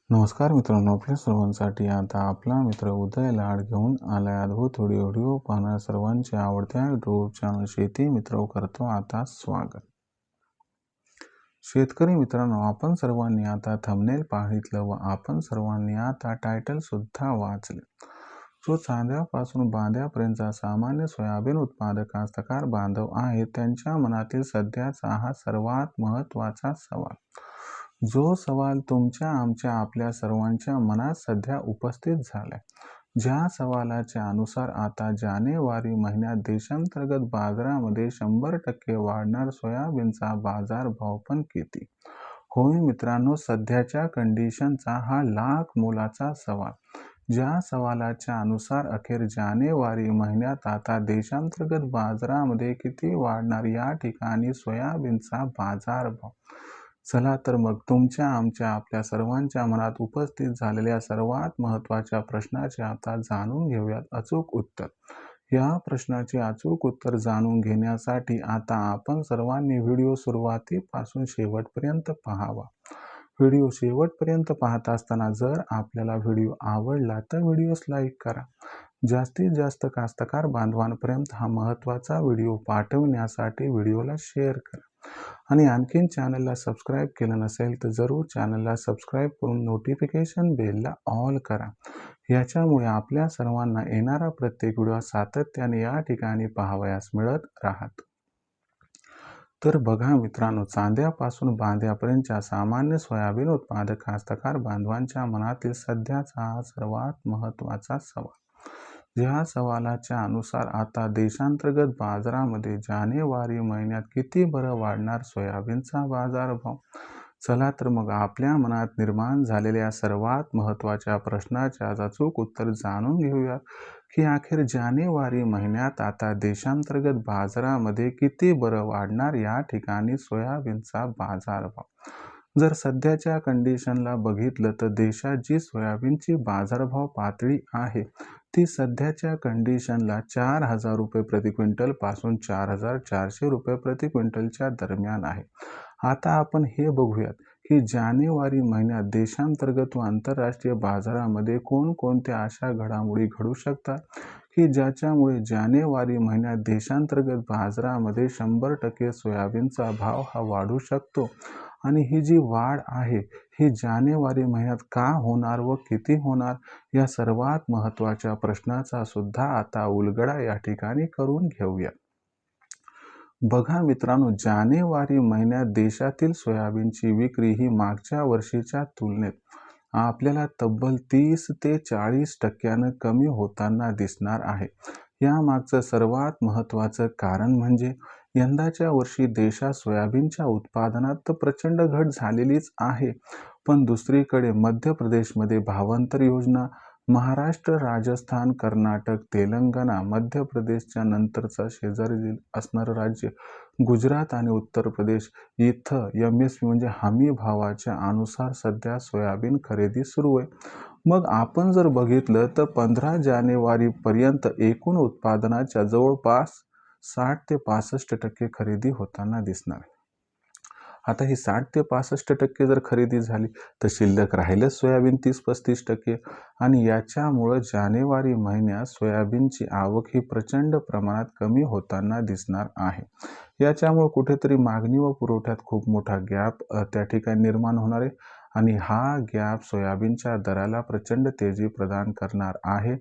नमस्कार मित्रांनो, आपल्या सर्वांसाठी आता आपला मित्र उदय लाड घेऊन आलाय अद्भुत व्हिडिओ पाहणाऱ्या सर्वांच्या आवडत्या यूट्यूब चॅनल शेती मित्र करतो आता स्वागत. शेतकरी मित्रांनो, आपण सर्वांनी आता थंबनेल पाहितलं व आपण सर्वांनी आता टायटल सुद्धा वाचले. जो चांद्यापासून बांद्यापर्यंतचा सामान्य सोयाबीन उत्पादक कास्तकार बांधव आहे त्यांच्या मनातील सध्याचा हा सर्वात महत्त्वाचा सवाल. जो सवाल तुमच्या आमच्या आपल्या सर्वांच्या मनात सध्या उपस्थित झालाय. ज्या सवालाच्या अनुसार आता जानेवारी महिन्यात देशांतर्गत बाजारामध्ये 100% वाढणार सोयाबीनचा बाजारभाव पण किती? होय मित्रांनो, सध्याच्या कंडिशनचा हा लाख मोलाचा सवाल. ज्या सवालाच्या अनुसार अखेर जानेवारी महिन्यात आता देशांतर्गत बाजारामध्ये किती वाढणार या ठिकाणी सोयाबीनचा बाजारभाव. चला तर मग तुमच्या आमच्या आपल्या सर्वांच्या मनात उपस्थित झालेल्या सर्वात महत्त्वाच्या प्रश्नाचे आता जाणून घेऊयात अचूक उत्तर. या प्रश्नाचे अचूक उत्तर जाणून घेण्यासाठी आता आपण सर्वांनी व्हिडिओ सुरुवातीपासून शेवटपर्यंत पाहावा. व्हिडिओ शेवटपर्यंत पाहत असताना जर आपल्याला व्हिडिओ आवडला तर व्हिडिओस लाईक करा. जास्तीत जास्त कास्तकार बांधवांपर्यंत हा महत्त्वाचा व्हिडिओ पाठवण्यासाठी व्हिडिओला शेअर करा. आणि आणखीन चॅनलला सबस्क्राईब केलं नसेल तर जरूर चॅनलला सबस्क्राईब करून नोटिफिकेशन बेलला ऑल करा. याच्यामुळे आपल्या सर्वांना येणारा प्रत्येक व्हिडिओ सातत्याने या ठिकाणी पाहावयास मिळत राहतो. तर बघा मित्रांनो, चांद्यापासून बांद्यापर्यंतच्या सामान्य सोयाबीन उत्पादक कास्तकार बांधवांच्या मनातील सध्याचा हा सर्वात महत्त्वाचा सवाल. ज्या सवालाच्या अनुसार आता देशांतर्गत बाजारामध्ये जानेवारी महिन्यात किती बरं वाढणार सोयाबीनचा बाजारभाव. चला तर मग आपल्या मनात निर्माण झालेल्या सर्वात महत्त्वाच्या प्रश्नाचे आज अचूक उत्तर जाणून घेऊया की अखेर जानेवारी महिन्यात आता देशांतर्गत बाजारामध्ये किती बरं वाढणार या ठिकाणी सोयाबीनचा बाजारभाव. जर सध्याच्या कंडिशनला बघितलं तर देशात जी सोयाबीनची बाजारभाव पातळी आहे ती सध्याच्या कंडिशनला 4,000 रुपये प्रति क्विंटल पासून 4,400 रुपये प्रति क्विंटलच्या दरम्यान आहे. आता आपण हे बघूयात की जानेवारी महिन्यात देशांतर्गत व आंतरराष्ट्रीय बाजारामध्ये कोणकोणत्या अशा घडामोडी घडू शकतात की ज्याच्यामुळे जानेवारी महिन्यात देशांतर्गत बाजारामध्ये 100% सोयाबीनचा भाव हा वाढू शकतो. आणि ही जी वाढ आहे ही जानेवारी महिन्यात का होणार व किती होणार या सर्वात महत्त्वाच्या प्रश्नाचा सुद्धा आता उलगडा या ठिकाणी करून घेऊया. बघा मित्रांनो, जानेवारी महिन्यात देशातील सोयाबीनची विक्री ही मागच्या वर्षीच्या तुलनेत आपल्याला तब्बल 30 ते 40% कमी होताना दिसणार आहे. यामागचं सर्वात महत्त्वाचं कारण म्हणजे यंदाच्या वर्षी देशात सोयाबीनच्या उत्पादनात तर प्रचंड घट झालेलीच आहे, पण दुसरीकडे मध्य प्रदेशमध्ये भावांतर योजना, महाराष्ट्र, राजस्थान, कर्नाटक, तेलंगणा, मध्य प्रदेशच्या नंतरचा शेजारी असणारं राज्य गुजरात आणि उत्तर प्रदेश इथं MSP म्हणजे हमी भावाच्या अनुसार सध्या सोयाबीन खरेदी सुरू आहे. मग आपण जर बघितलं तर 15 जानेवारीपर्यंत एकूण उत्पादनाच्या जवळपास 60 ते 65% खरेदी होताना दिसणार. आता ही 60 ते 65% जर खरेदी झाली तर शिल्लक राहिलंच सोयाबीन 30-35%. आणि याच्यामुळं जानेवारी महिन्यात सोयाबीनची आवक ही प्रचंड प्रमाणात कमी होताना दिसणार आहे. याच्यामुळे कुठेतरी मागणी व पुरवठ्यात खूप मोठा गॅप त्या ठिकाणी निर्माण होणार आहे आणि हा गॅप सोयाबीनच्या दराला प्रचंड तेजी प्रदान करणार आहे.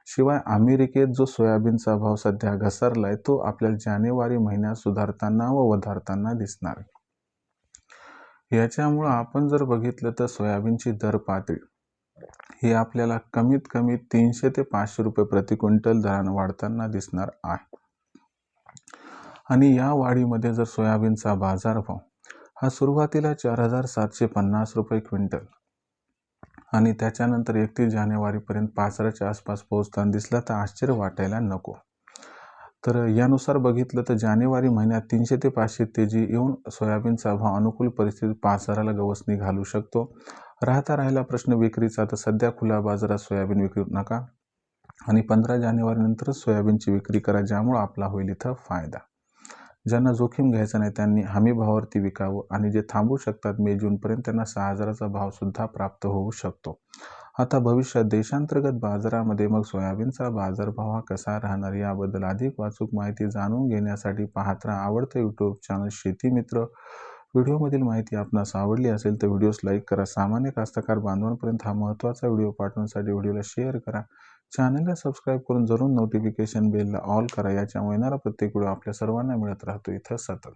शिवाय अमेरिकेत जो सोयाबीनचा भाव सध्या घसरलाय तो आपल्याला जानेवारी महिन्यात सुधारताना व वधारताना दिसणार आहे. याच्यामुळं आपण जर बघितलं तर सोयाबीनची दर पातळी ही आपल्याला कमीत कमी 300 ते 500 रुपये प्रति क्विंटल दरानं वाढताना दिसणार आहे. आणि या वाढीमध्ये जर सोयाबीनचा बाजारभाव हा सुरुवातीला 4,750 रुपये क्विंटल आणि त्याच्यानंतर 31 जानेवारीपर्यंत 5,000च्या आसपास पोहोचताना दिसला तर आश्चर्य वाटायला नको. तर यानुसार बघितलं तर जानेवारी महिन्यात 300 ते 500 तेजी येऊन सोयाबीनचा भाव अनुकूल परिस्थितीत 5,000ला गवसणी घालू शकतो. राहिला प्रश्न विक्रीचा, तर सध्या खुल्या बाजारात सोयाबीन विक्री नका आणि 15 जानेवारी नंतरच सोयाबीनची विक्री करा, ज्यामुळे आपला होईल इथं फायदा. ज्यांना जोखीम घ्यायचा नाही त्यांनी हमी भावावरती विकावं आणि जे थांबू शकतात मे जूनपर्यंत त्यांना 6,000चा भावसुद्धा प्राप्त होऊ शकतो. आता भविष्यात देशांतर्गत बाजारामध्ये मग सोयाबीनचा बाजारभाव हा कसा राहणार याबद्दल अधिक अचूक माहिती जाणून घेण्यासाठी पाहत राहा आवडतं यूट्यूब चॅनल शेती मित्र. व्हिडिओमधील माहिती आपणास आवडली असेल तर व्हिडिओस लाईक करा. सामान्य कास्तकार बांधवांपर्यंत हा महत्त्वाचा व्हिडिओ पाठवण्यासाठी व्हिडिओला शेअर करा. चॅनलला सबस्क्राईब करून जरूर नोटिफिकेशन बेलला ऑल करा. याच्यामुळे येणारा प्रत्येक व्हिडिओ आपल्या सर्वांना मिळत राहतो इथं सतत.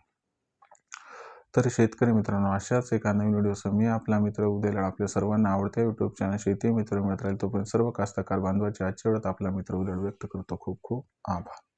तर शेतकरी मित्रांनो, अशाच एका नवीन व्हिडिओसह मी आपला मित्र उद्या आपल्या सर्वांना आवडत्या यूट्यूब चॅनल शेती मित्र मिळत राहील. तोपर्यंत सर्व कास्तकार बांधवांच्या आजच्या वेळात आपला मित्र उद्या व्यक्त करतो. खूप खूप आभार.